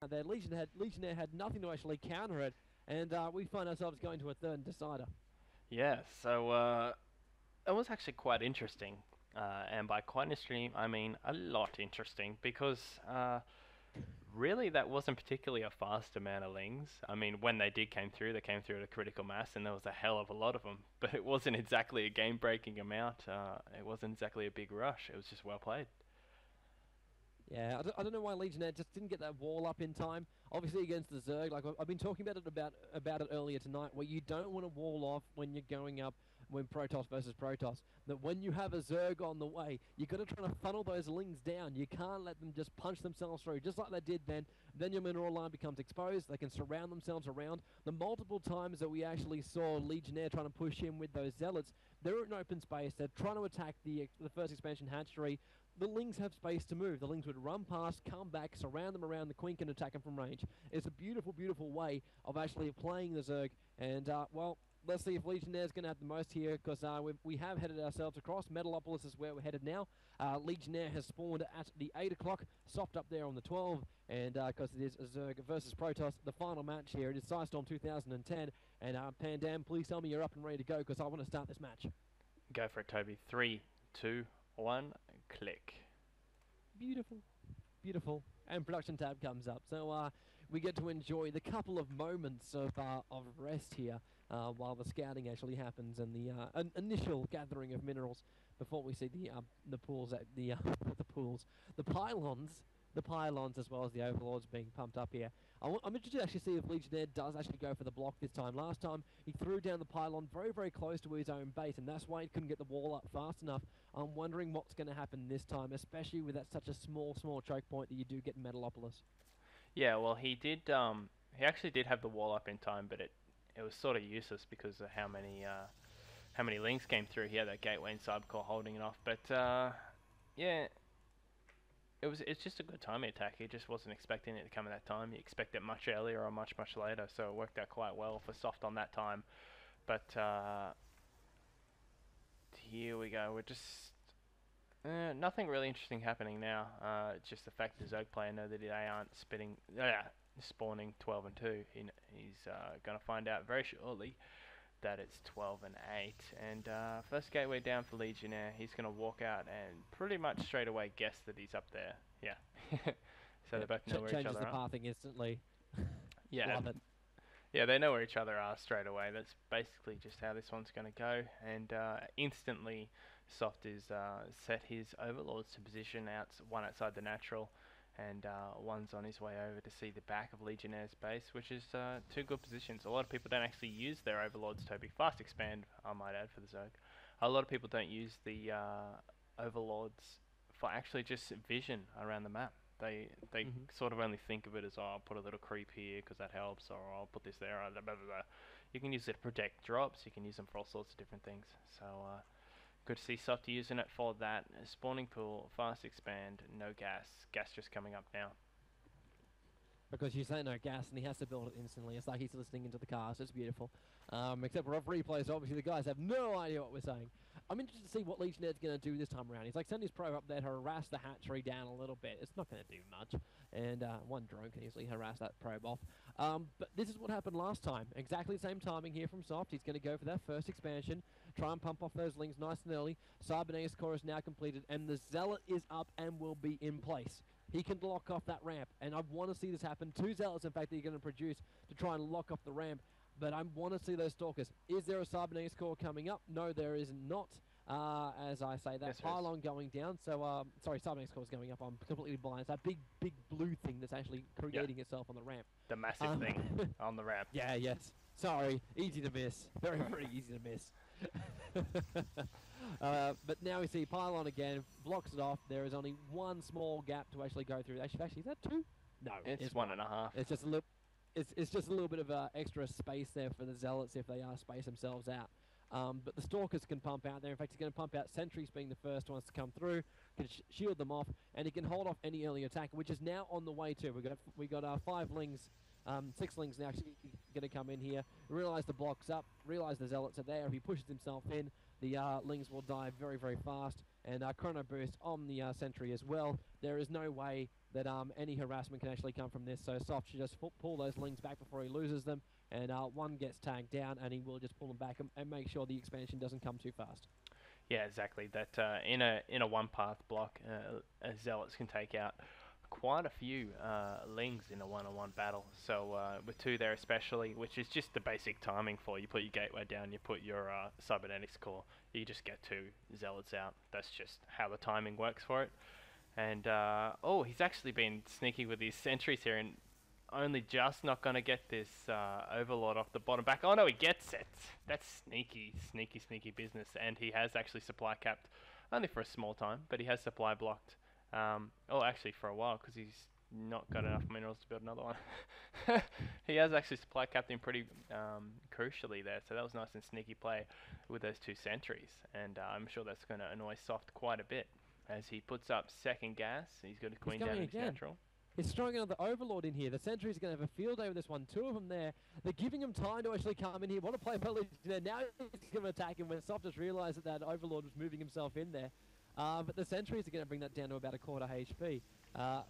there. Legionnaire had nothing to actually counter it, and we find ourselves going to a third decider. Yeah, so it was actually quite interesting. And by quite interesting, I mean a lot interesting because really that wasn't particularly a fast amount of lings. I mean, when they came through at a critical mass, and there was a hell of a lot of them. But it wasn't exactly a game-breaking amount. It wasn't exactly a big rush. It was just well played. Yeah, I don't know why Legionnaire just didn't get that wall up in time. Obviously against the Zerg, like I've been talking about it earlier tonight, where you don't want to wall off when you're going up when Protoss versus Protoss. That when you have a Zerg on the way, you got to try to funnel those lings down. You can't let them just punch themselves through, just like they did then. Then your mineral line becomes exposed. They can surround themselves around. The multiple times that we actually saw Legionnaire trying to push in with those zealots, they're in open space. They're trying to attack the first expansion hatchery. The Lings have space to move. The Lings would run past, come back, surround them around the Quink and attack them from range. It's a beautiful, beautiful way of actually playing the Zerg. And, well, let's see if Legionnaire's going to have the most here, because we have headed ourselves across. Metalopolis is where we're headed now. Legionnaire has spawned at the 8 o'clock, soft up there on the 12, and because it is Zerg versus Protoss, the final match here. It is Psystorm 2010, and Pandan, please tell me you're up and ready to go, because I want to start this match. Go for it, Toby. 3, 2, 1, click. Beautiful, beautiful. And production tab comes up, so we get to enjoy the couple of moments of rest here while the scouting actually happens and the initial gathering of minerals before we see the pools at the pylons. The pylons as well as the overlords being pumped up here. I'm interested to actually see if Legionnaire does actually go for the block this time. Last time he threw down the pylon very, very close to his own base, and that's why he couldn't get the wall up fast enough. I'm wondering what's going to happen this time, especially with that such a small choke point that you do get in Metalopolis. Yeah, well, he did. He actually did have the wall up in time, but it was sort of useless because of how many links came through. He had that gateway and cybercore holding it off. But yeah, it's just a good timing attack. He just wasn't expecting it to come at that time. He expected it much earlier or much later, so it worked out quite well for soft on that time. But here we go. We're just nothing really interesting happening now. It's just the fact that Zerg player know that they aren't spawning 12 and 2. He's going to find out very shortly that it's 12 and 8. And first gateway down for Legionnaire. He's going to walk out and pretty much straight away guess that he's up there. Yeah. So they both know where each Changes other the are. pathing instantly. Yeah. Love it. Yeah, they know where each other are straight away. That's basically just how this one's going to go. And instantly, Soft is set his overlords to position one outside the natural, and one's on his way over to see the back of Legionnaire's base, which is two good positions. A lot of people don't actually use their overlords, Toby. Fast expand, I might add, for the Zerg. A lot of people don't use the overlords for actually just vision around the map. They sort of only think of it as, oh, I'll put a little creep here because that helps, or I'll put this there, blah, blah, blah. You can use it to protect drops, you can use them for all sorts of different things. So good to see Softy using it for that. Spawning pool, fast expand, no gas. Gas just coming up now. Because you say no gas and he has to build it instantly. It's like he's listening into the cars. It's beautiful. Except for off replays, obviously the guys have no idea what we're saying. I'm interested to see what Legionnaire's going to do this time around. He's like sending his probe up there to harass the hatchery down a little bit. It's not going to do much. And one drone can easily harass that probe off. But this is what happened last time. Exactly the same timing here from Soft. He's going to go for that first expansion. Try and pump off those lings nice and early. Cybernetics core is now completed. And the Zealot is up and will be in place. He can lock off that ramp, and I want to see this happen. 2 Zealots, in fact, that you're going to produce to try and lock off the ramp, but I want to see those Stalkers. Is there a Cybernetics core coming up? No, there is not. As I say, that Yes, pylon going down. So, sorry, Cybernetics core is going up. I'm completely blind. It's that big blue thing that's actually creating itself on the ramp. The massive thing on the ramp. Yeah, yes. Sorry, easy to miss. Very, very easy to miss. But now we see pylon again, blocks it off. There is only one small gap to actually go through. Actually, is that 2? No, it's 1.5. It's just a little. It's just a little bit of extra space there for the Zealots if they are space themselves out. But the Stalkers can pump out there. In fact, he's going to pump out Sentries being the first ones to come through, can shield them off, and he can hold off any early attack, which is now on the way too. We got 5 lings. 6 lings now actually going to come in here, realise the block's up, realise the Zealots are there. If he pushes himself in, The Lings will die very, very fast, and Chrono Boost on the Sentry as well. There is no way that any harassment can actually come from this, so Soft should just pull those Lings back before he loses them, and one gets tagged down, and he will just pull them back and make sure the expansion doesn't come too fast. Yeah, exactly. That in a one path block, Zealots can take out quite a few Lings in a one-on-one battle. So with two there especially, which is just the basic timing for you put your gateway down, you put your cybernetics core, you just get two Zealots out. That's just how the timing works for it. And oh, he's actually been sneaky with his sentries here and only just not going to get this Overlord off the bottom back. Oh no, he gets it. That's sneaky, sneaky, sneaky business. And he has actually supply capped, only for a small time, but he has supply blocked. Oh, actually for a while, because he's not got enough minerals to build another one. He has actually supply capped him pretty crucially there, so that was nice and sneaky play with those two sentries. And I'm sure that's going to annoy Soft quite a bit. As he puts up second gas, he's got a queen down into natural. He's throwing another Overlord in here. The Sentries are going to have a field day with this one. Two of them there. They're giving him time to actually come in here. What a play by Legionnaire. Now he's going to attack him when Soft just realised that Overlord was moving himself in there. But the Sentries are going to bring that down to about a quarter HP,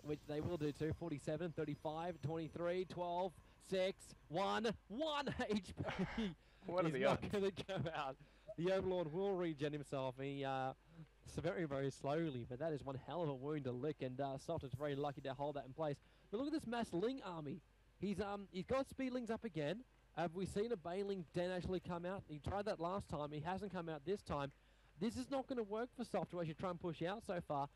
which they will do too. 47, 35, 23, 12, 6, 1 HP. What are the odds? He's not going to go out. The Overlord will regen himself. He very, very slowly, but that is one hell of a wound to lick, and Soft is very lucky to hold that in place. But look at this mass Ling army. He's got Speedlings up again. Have we seen a Baneling Den actually come out? He tried that last time. He hasn't come out this time. This is not going to work for Soft to actually try and push out so far,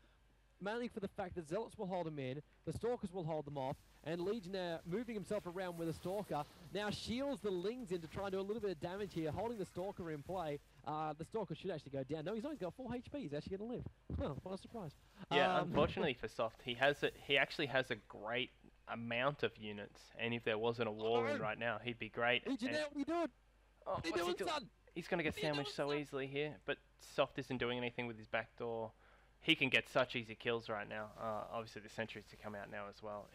mainly for the fact that Zealots will hold him in, the Stalkers will hold them off, and Legionnaire moving himself around with a Stalker now shields the Lings in to try and do a little bit of damage here, holding the Stalker in play. The Stalker should actually go down. No, he's only got 4 HP. He's actually going to live. Well, what a surprise. Yeah, unfortunately for Soft, he actually has a great amount of units, and if there wasn't a wall in right now, he'd be great. Legionnaire, what are you doing? Oh, what are you doing, son? He's going to get sandwiched so easily here, but Soft isn't doing anything with his backdoor. He can get such easy kills right now. Obviously, the sentries to come out now as well.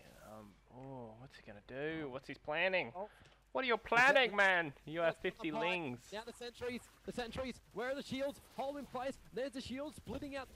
Oh, what's he going to do? What's his planning? Oh. What are you planning, man? You have 50 Lings. Now the sentries, where are the shields? Hold in place. There's the shield splitting out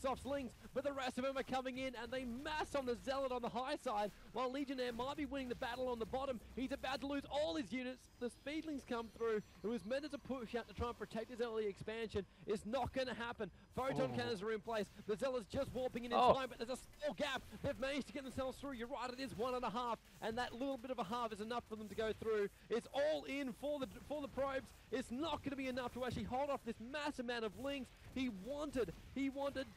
Soft's Lings, but the rest of them are coming in, and they mass on the Zealot on the high side, while Legionnaire might be winning the battle on the bottom. He's about to lose all his units. The Speedlings come through. It was meant as a push out to try and protect his early expansion. It's not going to happen. Photon cannons are in place. The Zealot's just warping in time, but there's a small gap. They've managed to get themselves through. You're right, it is 1.5, and that little bit of a half is enough for them to go through. It's all in for the probes. It's not going to be enough to actually hold off this mass amount of Lings. He wanted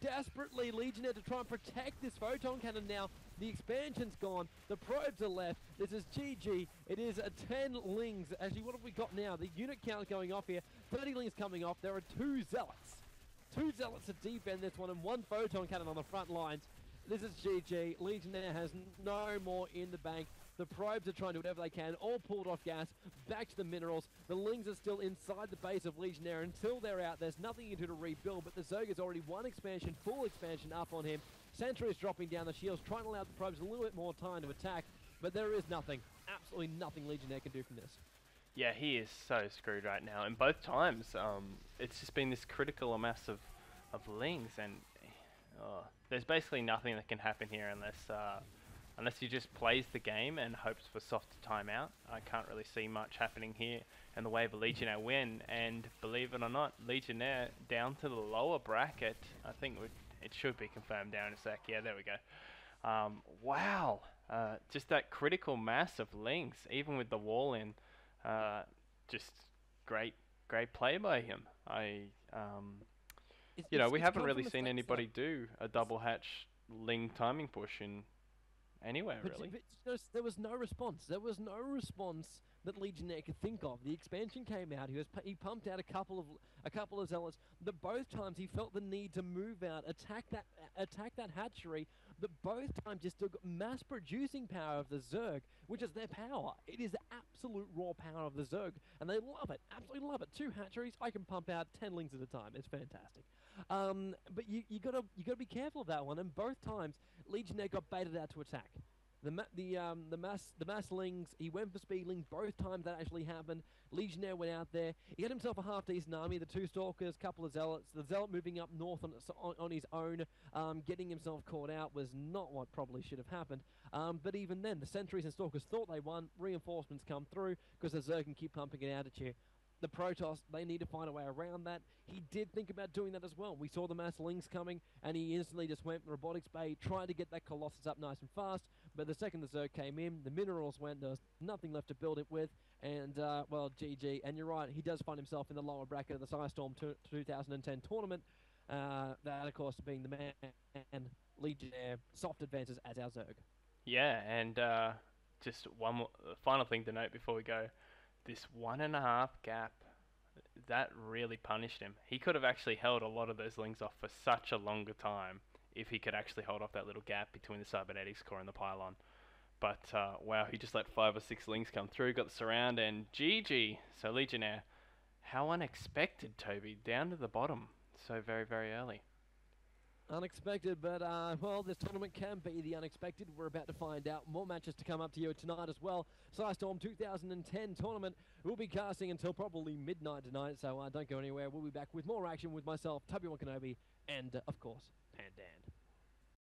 desperately Legionnaire to try and protect this photon cannon now. The expansion's gone. The probes are left. This is GG. It is a 10 Lings. Actually, what have we got now? The unit count is going off here. 30 Lings coming off. There are 2 Zealots. 2 Zealots to defend this one, and 1 photon cannon on the front lines. This is GG. Legionnaire has no more in the bank. The probes are trying to do whatever they can, all pulled off gas, back to the minerals. The Lings are still inside the base of Legionnaire. Until they're out, there's nothing you can do to rebuild, but the Zerg is already one expansion, full expansion up on him. Sentry is dropping down the shields, trying to allow the probes a little bit more time to attack, but there is nothing, absolutely nothing Legionnaire can do from this. Yeah, he is so screwed right now, and both times, it's just been this critical amass of Lings, and there's basically nothing that can happen here unless he just plays the game and hopes for Soft to time out. I can't really see much happening here in the way of a Legionnaire win, and believe it or not, Legionnaire down to the lower bracket. I think it should be confirmed down in a sec. Yeah, there we go. Wow, just that critical mass of Lings, even with the wall in, just great play by him. We haven't really seen anybody do a double hatch Ling timing push in anywhere, really. But there was no response. There was no response that Legionnaire could think of. The expansion came out. He pumped out a couple of Zealots. But both times he felt the need to move out, attack that hatchery. But both times just took mass producing power of the Zerg, which is their power. It is the absolute raw power of the Zerg, and they love it. Absolutely love it. 2 hatcheries, I can pump out 10 Lings at a time. It's fantastic. But you gotta be careful of that one. And both times Legionnaire got baited out to attack. The Masslings, he went for Speedlings both times that actually happened. Legionnaire went out there. He had himself a half-decent army, the 2 Stalkers, couple of Zealots. The Zealot moving up north on his own, getting himself caught out was not what probably should have happened. But even then, the Sentries and Stalkers thought they won. Reinforcements come through because the Zerg can keep pumping it out at you. The Protoss, they need to find a way around that. He did think about doing that as well. We saw the Masslings coming, and he instantly just went Robotics Bay, tried to get that Colossus up nice and fast, but the second the Zerg came in, the minerals went, there was nothing left to build it with, and, well, GG. And you're right, he does find himself in the lower bracket of the Psystorm 2010 tournament, that, of course, being the man, Legionnaire, soft advances as our Zerg. Yeah, and just one more, final thing to note before we go. This 1.5 gap, that really punished him. He could have actually held a lot of those lings off for such a longer time if he could actually hold off that little gap between the cybernetics core and the pylon. But wow, he just let 5 or 6 lings come through, got the surround, and GG. So Legionnaire, how unexpected, Toby, down to the bottom so very, very early. Unexpected, but, well, this tournament can be the unexpected. We're about to find out. More matches to come up to you tonight as well. Psystorm 2010 tournament. We'll be casting until probably midnight tonight, so don't go anywhere. We'll be back with more action with myself, Tobiwan, and, of course, Pandan.